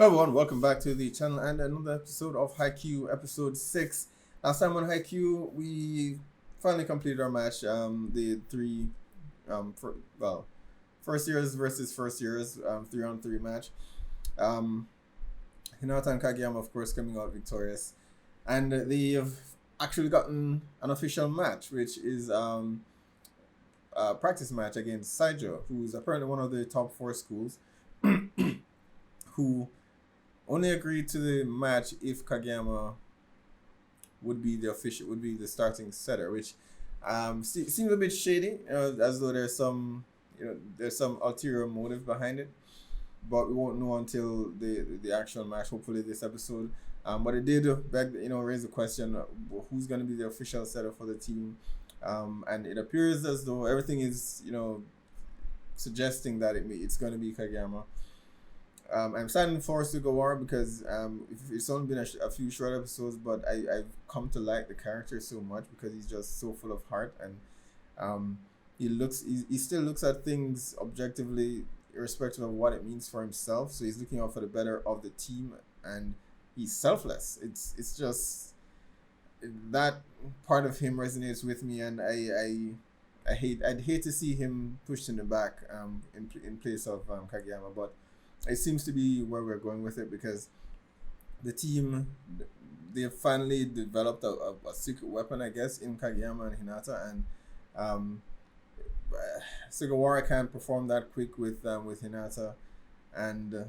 Hello everyone, welcome back to the channel and another episode of Haikyuu, episode 6. Last time on Haikyuu, we finally completed our match. The three, for, well, first years versus first years, 3-on-3 match. Um, Hinata and Kageyama, of course, coming out victorious. And they've actually gotten an official match, which is a practice match against Saijo, who's apparently one of the top 4 schools, who only agreed to the match if Kageyama would be the starting setter, which seems a bit shady, as though there's some ulterior motive behind it. But we won't know until the actual match. Hopefully, this episode. But it did raise the question: who's going to be the official setter for the team? And it appears as though everything is suggesting that it's going to be Kageyama. I'm standing for Sugawara because it's only been a few short episodes, but I've come to like the character so much because he's just so full of heart, and he still looks at things objectively, irrespective of what it means for himself. So he's looking out for the better of the team, and he's selfless. It's just that part of him resonates with me, and I'd hate to see him pushed in the back in place of Kageyama, but it seems to be where we're going with it because the team, they have finally developed a secret weapon, I guess, in Kageyama and Hinata, and Sugawara can't perform that quick with Hinata, and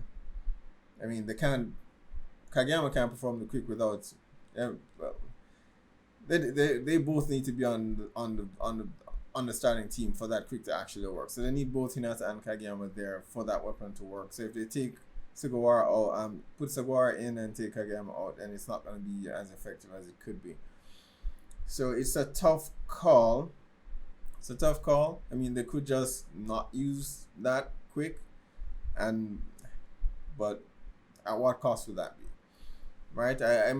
I mean Kageyama can't perform the quick without. Well, they both need to be on the starting team for that quick to actually work. So they need both Hinata and Kageyama there for that weapon to work. So if they take Sugawara out, put Sugawara in and take Kageyama out, then it's not going to be as effective as it could be. So it's a tough call. I mean, they could just not use that quick, but at what cost would that be? Right? I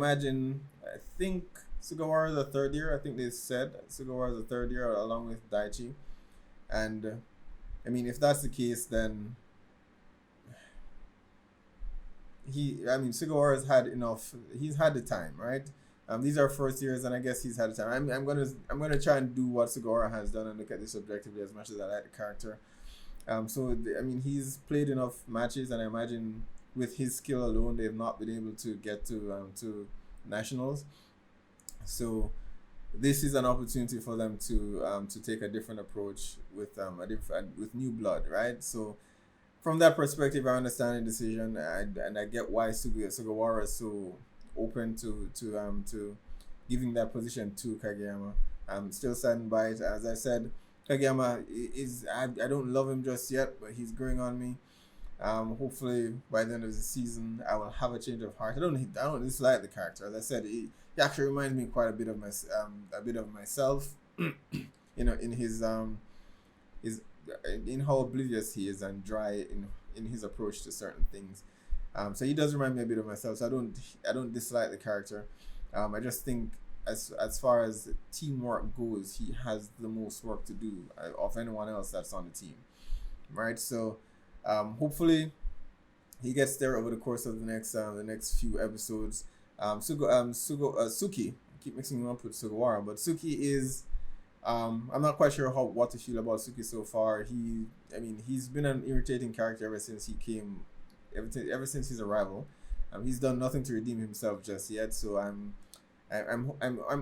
think Sugawara is a third year. I think they said Sugawara is a third year along with Daichi. And I mean, if that's the case, then Sugawara has had enough. He's had the time, right? These are first years, and I guess he's had the time. I'm gonna try and do what Sugawara has done and look at this objectively as much as I like the character. He's played enough matches, and I imagine with his skill alone, they've not been able to get to nationals. So this is an opportunity for them to take a different approach with with new blood, right? So from that perspective, I understand the decision, and I get why Sugawara is so open to giving that position to Kageyama. I'm still standing by it. As I said, Kageyama I don't love him just yet, but he's growing on me. Hopefully by the end of the season, I will have a change of heart. I don't dislike the character. As I said, he actually reminds me quite a bit of myself. In his in how oblivious he is and dry in his approach to certain things. So he does remind me a bit of myself. So I don't dislike the character. I just think as far as teamwork goes, he has the most work to do of anyone else that's on the team, right? So hopefully he gets there over the course of the next few episodes. Suki, I keep mixing him up with Sugawara, but Suki is I'm not quite sure what to feel about Suki so far. He's been an irritating character ever since his arrival. He's done nothing to redeem himself just yet, so I'm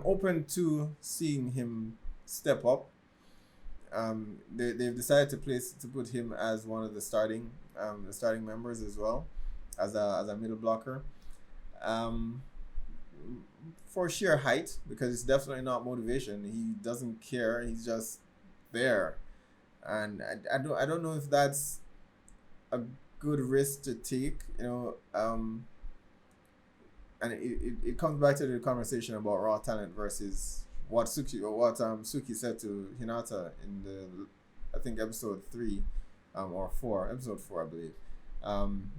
open to seeing him step up. They've decided to put him as one of the starting members as well, as a middle blocker. For sheer height, because it's definitely not motivation. He doesn't care. He's just there, and I don't know if that's a good risk to take. And it comes back to the conversation about raw talent versus what Suki said to Hinata in I think episode 3 or 4, episode 4 I believe,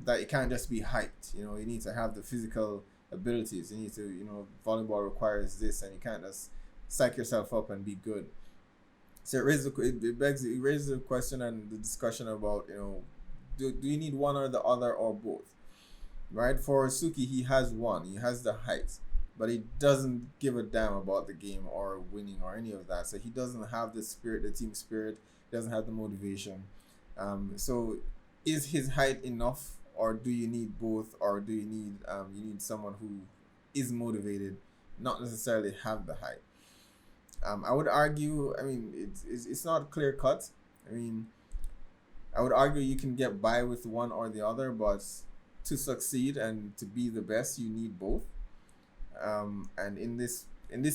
that it can't just be hyped. You need to have the physical abilities. You need to, volleyball requires this, and you can't just psych yourself up and be good. So it raises the question and the discussion about, do you need one or the other or both? right? For Suki, he has one. He has the height, but he doesn't give a damn about the game or winning or any of that. So he doesn't have the spirit, the team spirit. He doesn't have the motivation. So is his height enough, or do you need both, or do you need someone who is motivated, not necessarily have the height? I would argue. I mean, it's not clear cut. I mean, I would argue you can get by with one or the other, but to succeed and to be the best, you need both. And in this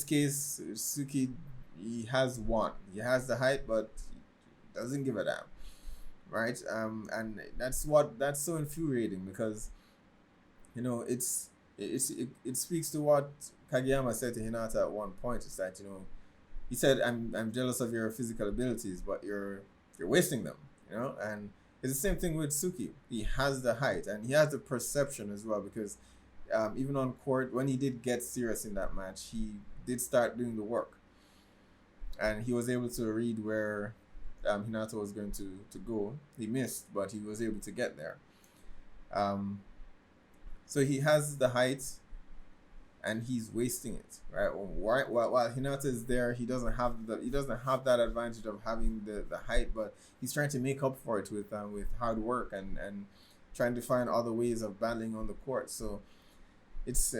case, Suki, he has one. He has the height, but he doesn't give a damn, right? And that's so infuriating, because it speaks to what Kageyama said to Hinata at one point. It's that he said, I'm jealous of your physical abilities, but you're wasting them, and it's the same thing with Suki. He has the height and he has the perception as well, because even on court, when he did get serious in that match, he did start doing the work, and he was able to read where Hinata was going to go. He missed, but he was able to get there. So he has the height, and he's wasting it, right? While Hinata is there, he doesn't have that advantage of having the height, but he's trying to make up for it with hard work and trying to find other ways of battling on the court. So it's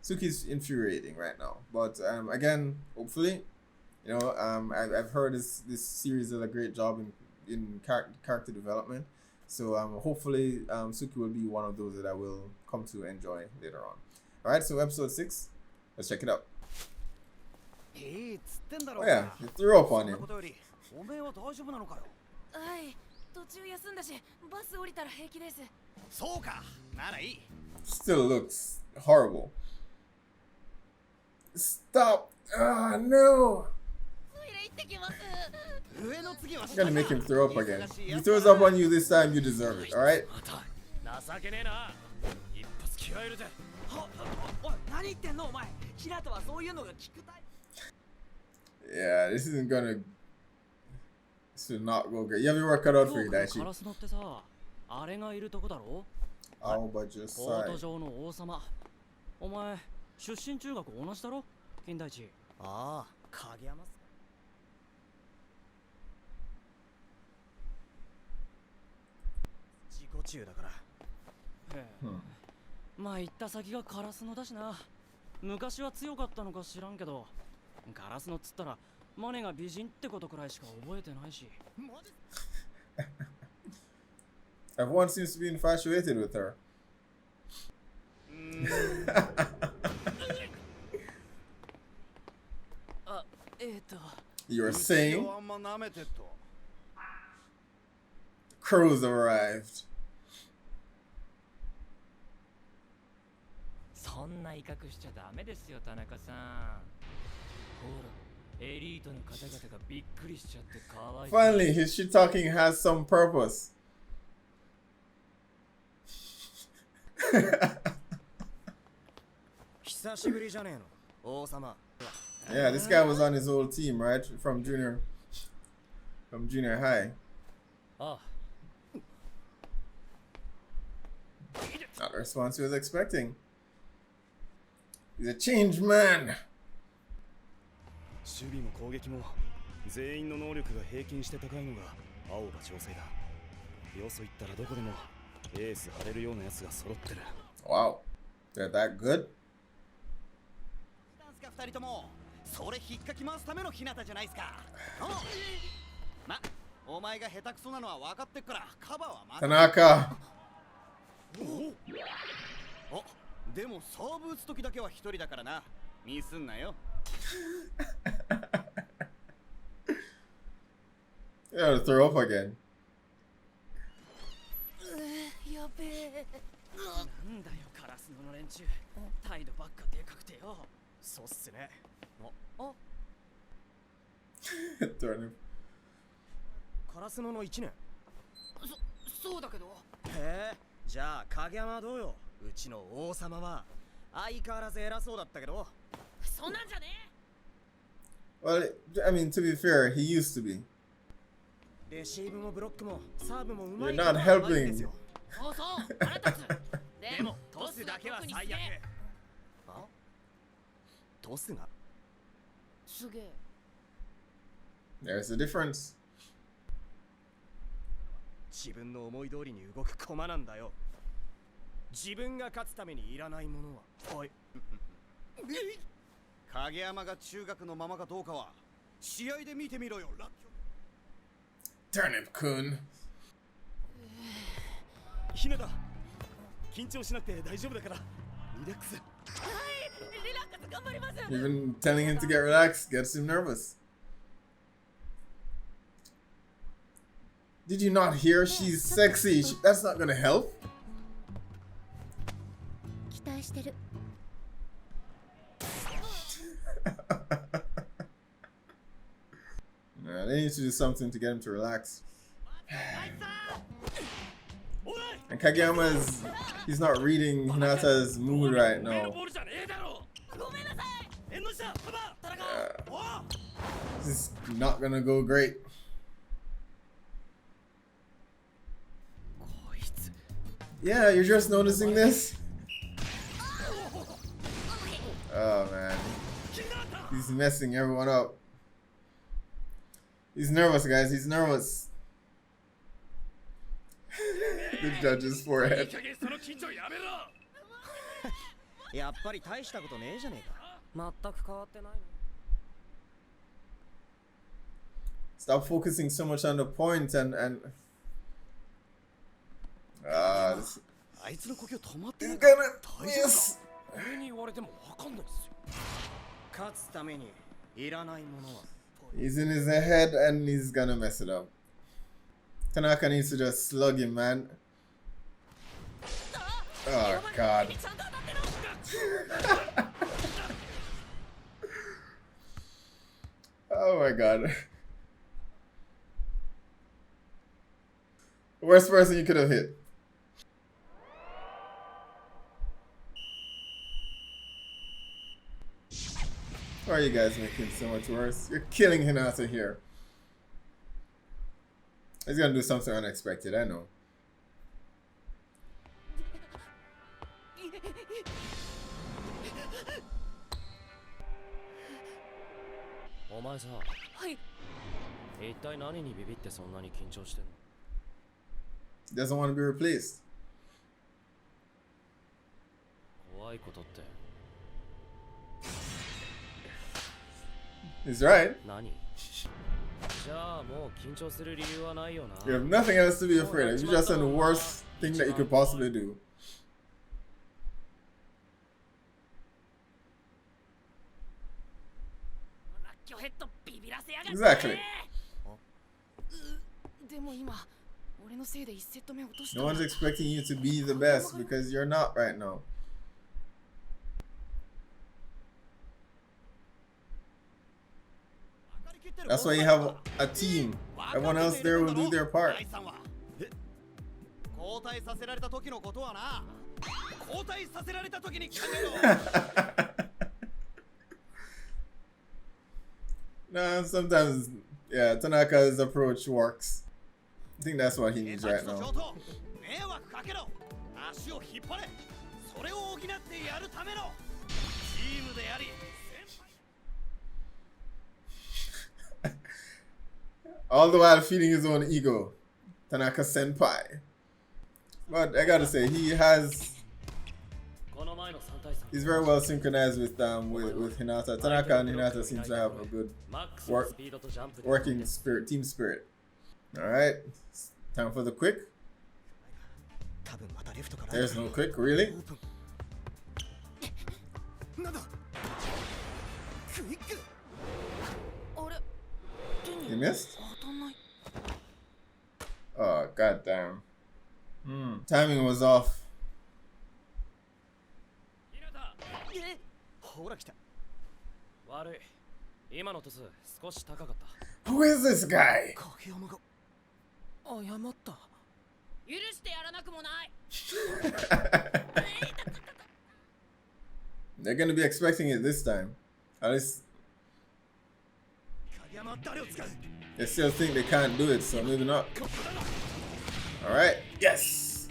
Suki's infuriating right now. But again, hopefully, I've heard this series does a great job in character development. So hopefully Suki will be one of those that I will come to enjoy later on. All right, so episode 6, let's check it out. Oh yeah, you threw up on him. Still looks horrible. Stop! Ah, no! I'm gonna make him throw up again. If he throws up on you this time, you deserve it, alright? Yeah, this isn't gonna. This will not go good. You have your work cut out for you, Daichi. Oh, but your side. お前出身中学同じだろ金田一。ああ影山自己中だから。へえ、まあ行った先がカラスのだしな。昔は強かったのか知らんけど、カラスのっつったらマネが美人ってことくらいしか覚えてないし。Everyone seems to be infatuated with her. You're saying crows arrived. そんな威嚇しちゃダメですよ田中さん。ほらエリートの方々がびっくりしちゃってかわいそう。 Finally, his shit talking has some purpose. Yeah, this guy was on his old team, right? From junior high. Oh. Not the response he was expecting. He's a changed man. 守備も攻撃も全員の能力が平均して高いのが青葉調整だ。よそ行ったらどこでもエース張れるようなやつが揃ってる。 Wow, they're that good? 2人ともそれ引っかき回すための日向じゃないですか。ま、お前が下手くそなのは分かってっからカバーは田中。お、でもサーブ打つ時だけは一人だからな。ミスんなよ。Yeah, to throw up again. やべえ。なんだよカラスの連中。態度ばっかでかくてよ。そうっすね。あ。カラスの1年。そうだけど。へえ。じゃあ影山はどうよ。うちの王様は相変わらず偉そうだったけど。そんなんじゃねえ。 Well, I mean, to be fair, he used to be. レシーブもブロックもサーブもうま You're い。 not helping. そうそう。あなたつ。でもトスだけは最悪。あ？トスがすげえ。 There's a difference. 自分の思い通りに動く駒なんだよ。自分が勝つためにいらないものは。おい。影山が中学のままかどうかは試合で見てみろよ。ラッキョ。 Turnip kun. ひなた、緊張しなくて大丈夫だからリラックス。はい、リラックス頑張ります。 Even telling him to get relaxed gets him nervous. Did you not hear? She's sexy. That's not gonna help. 期待してる。 Nah, they need to do something to get him to relax. And Kageyama he's not reading Hinata's mood right now. This is not gonna go great. Yeah, you're just noticing this? Oh man. He's messing everyone up. He's nervous, guys. He's nervous. The judge's forehead. やっぱり大したことねえじゃねえか。全く変わってないの。 Stop focusing so much on the point and this, あいつの呼吸止まってる you're gonna miss. 俺に言われてもわかんないっすよ。勝つためにいらないものは。 He's in his head and he's gonna mess it up. Tanaka needs to just slug him, man. Oh god. Oh my god. Worst person you could have hit. Why are you guys making it so much worse? You're killing Hinata here. He's gonna do something unexpected, I know. He doesn't want to be replaced. He's right. You have nothing else to be afraid of. You've just done the worst thing that you could possibly do. Exactly. No one's expecting you to be the best because you're not right now. That's why you have a team. Everyone else there will do their part. No, sometimes, yeah, Tanaka's approach works. I think that's what he needs right now. All the while feeding his own ego. Tanaka senpai. But I gotta say, he's very well synchronized with Hinata. Tanaka and Hinata seem to have a good working spirit, team spirit. Alright, time for the quick. There's no quick, really? You missed? Oh, goddamn. Timing was off. Who is this guy? They're gonna be expecting it this time. At least they still think they can't do it, so maybe not. Alright, yes!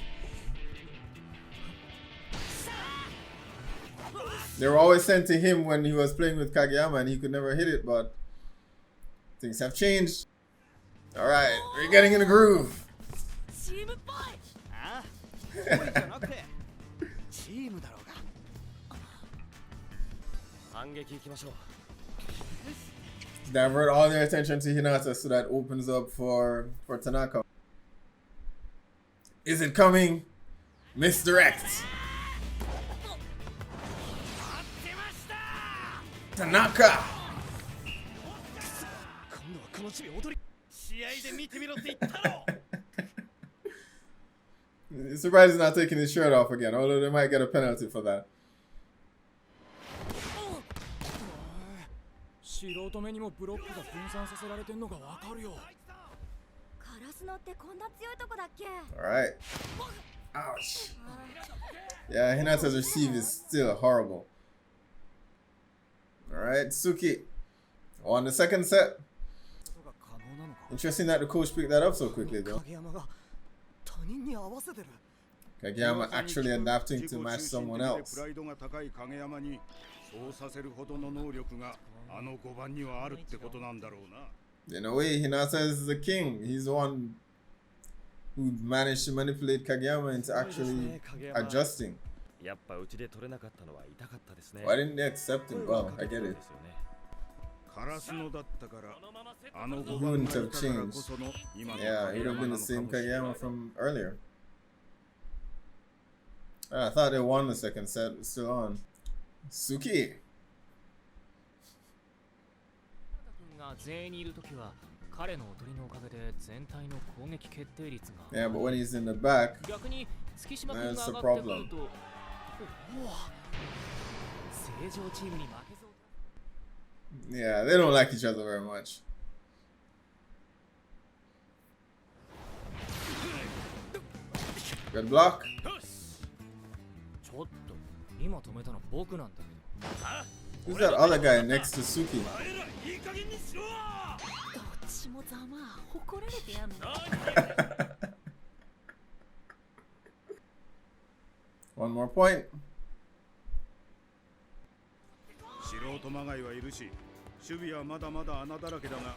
They were always sent to him when he was playing with Kageyama and he could never hit it, but things have changed. Alright, we're getting in the groove. チームっぽい。ああそうじゃなくてチームだろうが。反撃行きましょう。 Divert all their attention to Hinata so that opens up for Tanaka. Is it coming? Misdirect. Tanaka. 今度はこの地に踊り。試合で見てみろって言ったろ。 Surprised he's not taking his shirt off again, although they might get a penalty for that. 素人目にもブロックが分散させられてんのがわかるよ。カラスノってこんな強いとこだっけ？ Alright. Ouch. Yeah, Hinata's receive is still horrible. Alright, Tsuki. On the second set. Interesting that the coach picked that up so quickly, though. 影山が他人に合わせてる。 Kageyama actually adapting to match someone else. プライドが高い影山にそうさせるほどの能力があの5番にはあるってことなんだろうな。 In a way, Hinata is the king. He's the one who managed to manipulate Kageyama into actually adjusting. やっぱうちで取れなかったのは痛かったですね。 Why didn't they accept him? Well, I get it. カラスノだったからあの5 He 番 wouldn't がい have たからこ changed. その今の Yeah, it would have 影山 been な the のか same もしれない Kageyama from earlier. I thought they won the second set. It's still on. Suki. が全員にいるときは彼の踊りのおかげで全体の攻撃決定率が Yeah, but when he's in the back, 逆に月島君が that's 上 the がってく problem. ると正常チームに負けそう yeah, they don't like each other very much. Good block. ちょっと今止めたの僕なんだけど Who's that other guy next to Suki? どっちもざまあ誇られてやんの。 One more point. 素人まがいはいるし守備はまだまだ穴だらけだが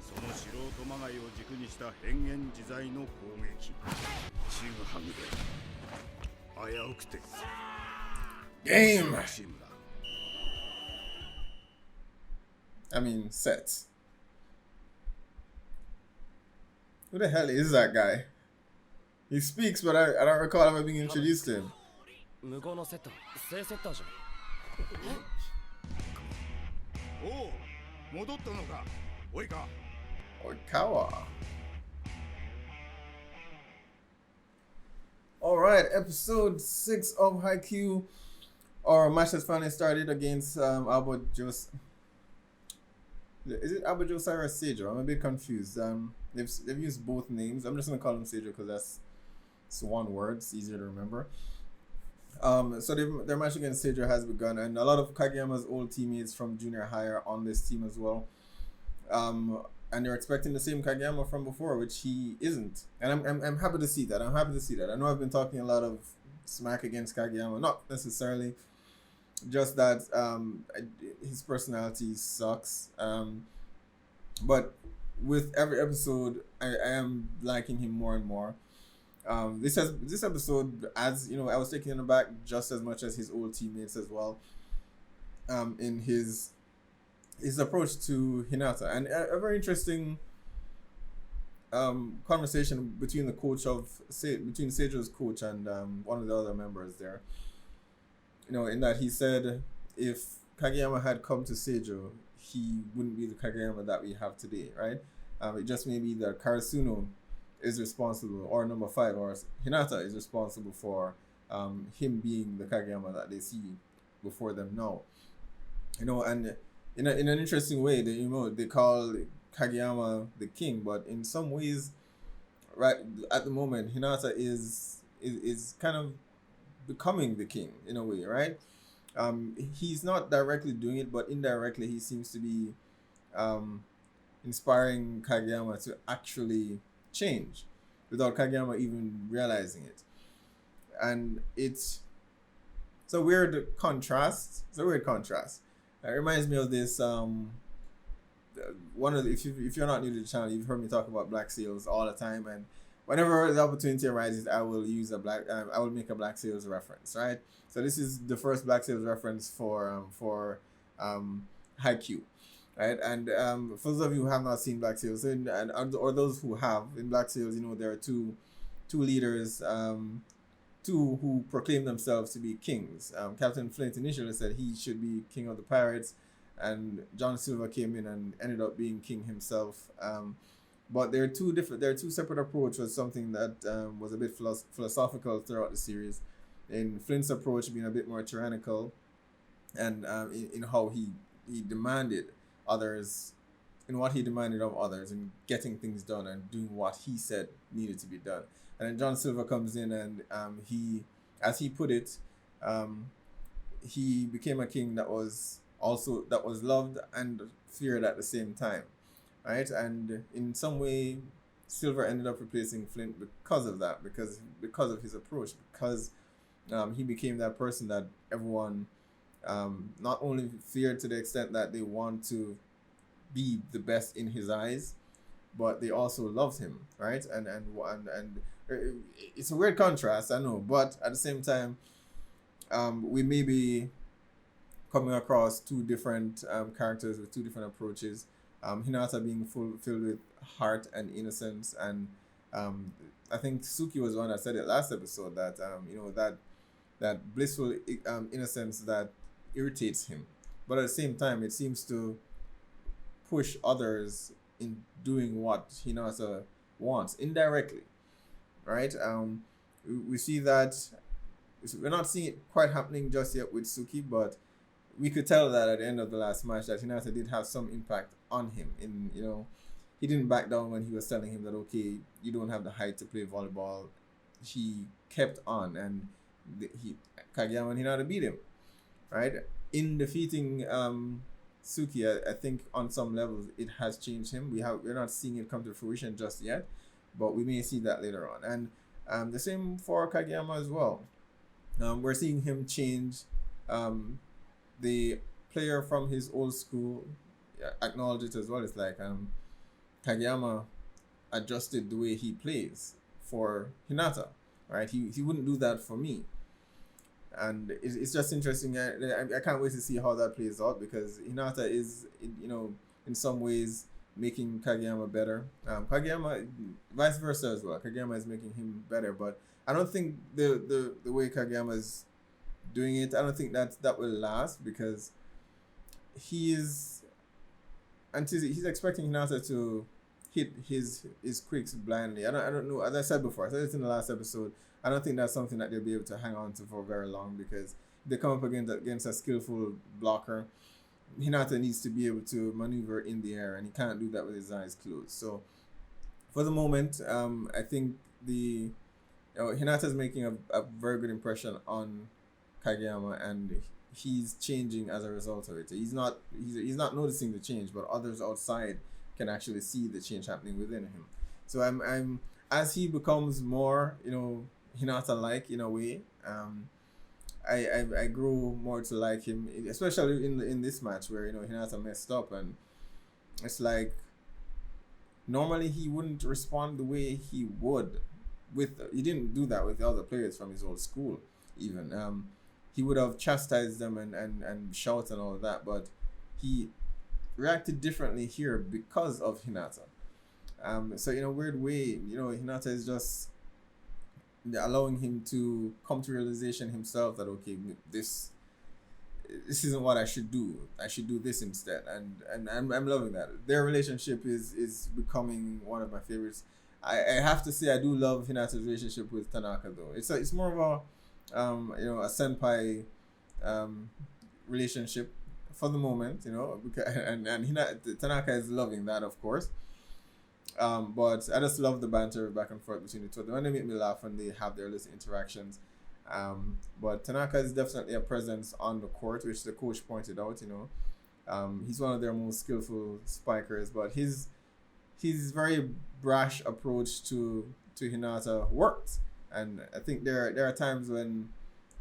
その素人まがいを軸にした変幻自在の攻撃チームハグで危うくて Game. チームだ I mean, set. Who the hell is that guy? He speaks, but I don't recall ever being introduced to him. 向こうのセッター、正セッターじゃん。おう戻ったのかおいか Oikawa. Alright, episode 6 of Haikyuu. Our match has finally started against Alba Jose. Is it Alba Josai or Seijo? I'm a bit confused. They've used both names. I'm just gonna call them Seijo because it's one word. It's easier to remember. So their match against Seijo has begun, and a lot of Kageyama's old teammates from junior high are on this team as well. And they're expecting the same Kageyama from before, which he isn't. And I'm happy to see that. I'm happy to see that. I know I've been talking a lot of smack against Kageyama, not necessarily, just that his personality sucks. But with every episode, I am liking him more and more. This episode, as you know, I was taking him back just as much as his old teammates as well. In his approach to Hinata, and a very interesting conversation between between Seijo's coach and one of the other members there. You know, in that he said if Kageyama had come to Seijo, he wouldn't be the Kageyama that we have today, right? It just may be that Karasuno is responsible, or number 5, or Hinata is responsible for him being the Kageyama that they see before them now. You know, and in an interesting way, they call Kageyama the king, but in some ways, right at the moment, Hinata is kind of becoming the king in a way, right? He's not directly doing it, but indirectly he seems to be inspiring Kageyama to actually change without Kageyama even realizing it. And it's it's a weird contrast. It's a weird contrast. It reminds me of this one of the, if you're not new to the channel, you've heard me talk about Black Sails all the time, and whenever the opportunity arises, I will use I will make a Black Sails reference, right? So this is the first Black Sails reference for Haikyu, right? And for those of you who have not seen Black Sails, or those who have, in Black Sails, you know, there are two leaders, two who proclaim themselves to be kings. Captain Flint initially said he should be king of the pirates, and John Silver came in and ended up being king himself. But there are two separate approaches, something that was a bit philosophical throughout the series. In Flint's approach being a bit more tyrannical, and in how he demanded others, in what he demanded of others, and getting things done and doing what he said needed to be done. And then John Silver comes in, and he, as he put it, he became a king that was loved and feared at the same time, right? And in some way, Silver ended up replacing Flint because of that, because of his approach, because he became that person that everyone not only feared to the extent that they want to be the best in his eyes, but they also loved him, right? And it's a weird contrast, I know, but at the same time, we may be coming across two different characters with two different approaches. Hinata being filled with heart and innocence, and I think Suki was the one that said it last episode, that you know, that blissful innocence that irritates him, but at the same time it seems to push others in doing what Hinata wants indirectly, right? We see that we're not seeing it quite happening just yet with Suki, but we could tell that at the end of the last match that Hinata did have some impact on him. In, you know, he didn't back down when he was telling him that, okay, you don't have the height to play volleyball. He kept on, and Kageyama and Hinata beat him, right? In defeating Suki, I think on some levels it has changed him. We're not seeing it come to fruition just yet, but we may see that later on. And the same for Kageyama as well. We're seeing him change. The player from his old school acknowledged it as well. It's like Kageyama adjusted the way he plays for Hinata, right? He wouldn't do that for me. And it's just interesting. I can't wait to see how that plays out, because Hinata is, you know, in some ways making Kageyama better. Kageyama, vice versa as well. Kageyama is making him better, but I don't think the way Kageyama is doing it, I don't think that will last, because he's expecting Hinata to hit his quicks blindly. I don't know. As I said before, I said it in the last episode, I don't think that's something that they'll be able to hang on to for very long, because if they come up against a skillful blocker, Hinata needs to be able to maneuver in the air, and he can't do that with his eyes closed. So for the moment, I think Hinata's making a very good impression on Kageyama, and he's changing as a result of it. He's not noticing the change, but others outside can actually see the change happening within him. So I'm as he becomes more, you know, Hinata like in a way, I grew more to like him, especially in this match where, you know, Hinata messed up, and it's like normally he wouldn't respond the way he would he didn't do that with the other players from his old school even. He would have chastised them and shouted and all of that, but he reacted differently here because of Hinata. So in a weird way, you know, Hinata is just allowing him to come to realization himself that, okay, this isn't what I should do. I should do this instead, and I'm loving that. Their relationship is becoming one of my favorites. I have to say I do love Hinata's relationship with Tanaka though. It's more of a you know, a senpai relationship for the moment, you know, and Tanaka is loving that, of course. But I just love the banter back and forth between the two of them, and they make me laugh when they have their little interactions. But Tanaka is definitely a presence on the court, which the coach pointed out, you know. He's one of their most skillful spikers, but his very brash approach to Hinata works. And I think there are times when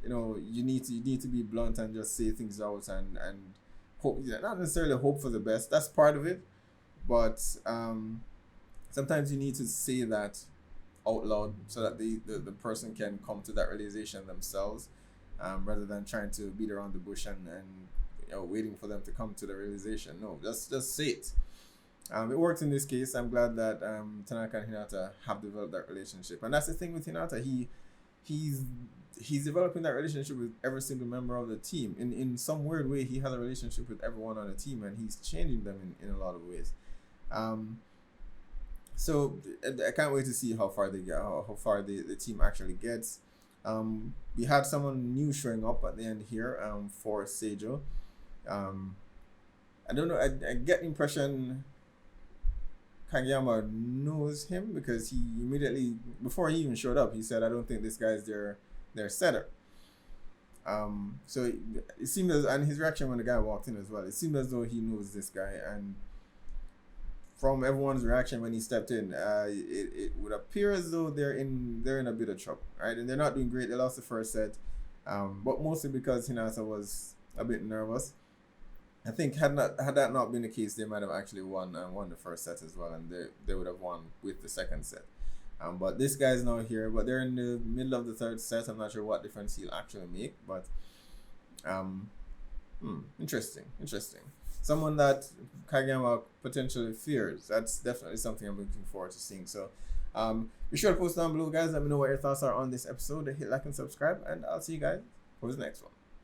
you need to be blunt and just say things out and hope, not necessarily hope for the best. That's part of it, but sometimes you need to say that out loud so that the person can come to that realization themselves, rather than trying to beat around the bush and waiting for them to come to the realization. No, just say it. It worked in this case. I'm glad that Tanaka and Hinata have developed that relationship, and that's the thing with Hinata. He's developing that relationship with every single member of the team. In some weird way, he has a relationship with everyone on the team, and he's changing them in a lot of ways. So I can't wait to see how far they get, how far the team actually gets. We had someone new showing up at the end here for Seijo. I don't know. I get the impression Kageyama knows him, because he immediately, before he even showed up, he said, "I don't think this guy's their setter." So it seemed as, and his reaction when the guy walked in as well, it seemed as though he knows this guy, and from everyone's reaction when he stepped in, it would appear as though they're in a bit of trouble, right? And they're not doing great. They lost the first set, but mostly because Hinata was a bit nervous. I think had that not been the case, they might have actually won the first set as well, and they would have won with the second set. But this guy's now here, but they're in the middle of the third set. I'm not sure what difference he'll actually make, but interesting. Someone that Kageyama potentially fears. That's definitely something I'm looking forward to seeing. So be sure to post down below, guys. Let me know what your thoughts are on this episode. Hit like and subscribe, and I'll see you guys for the next one.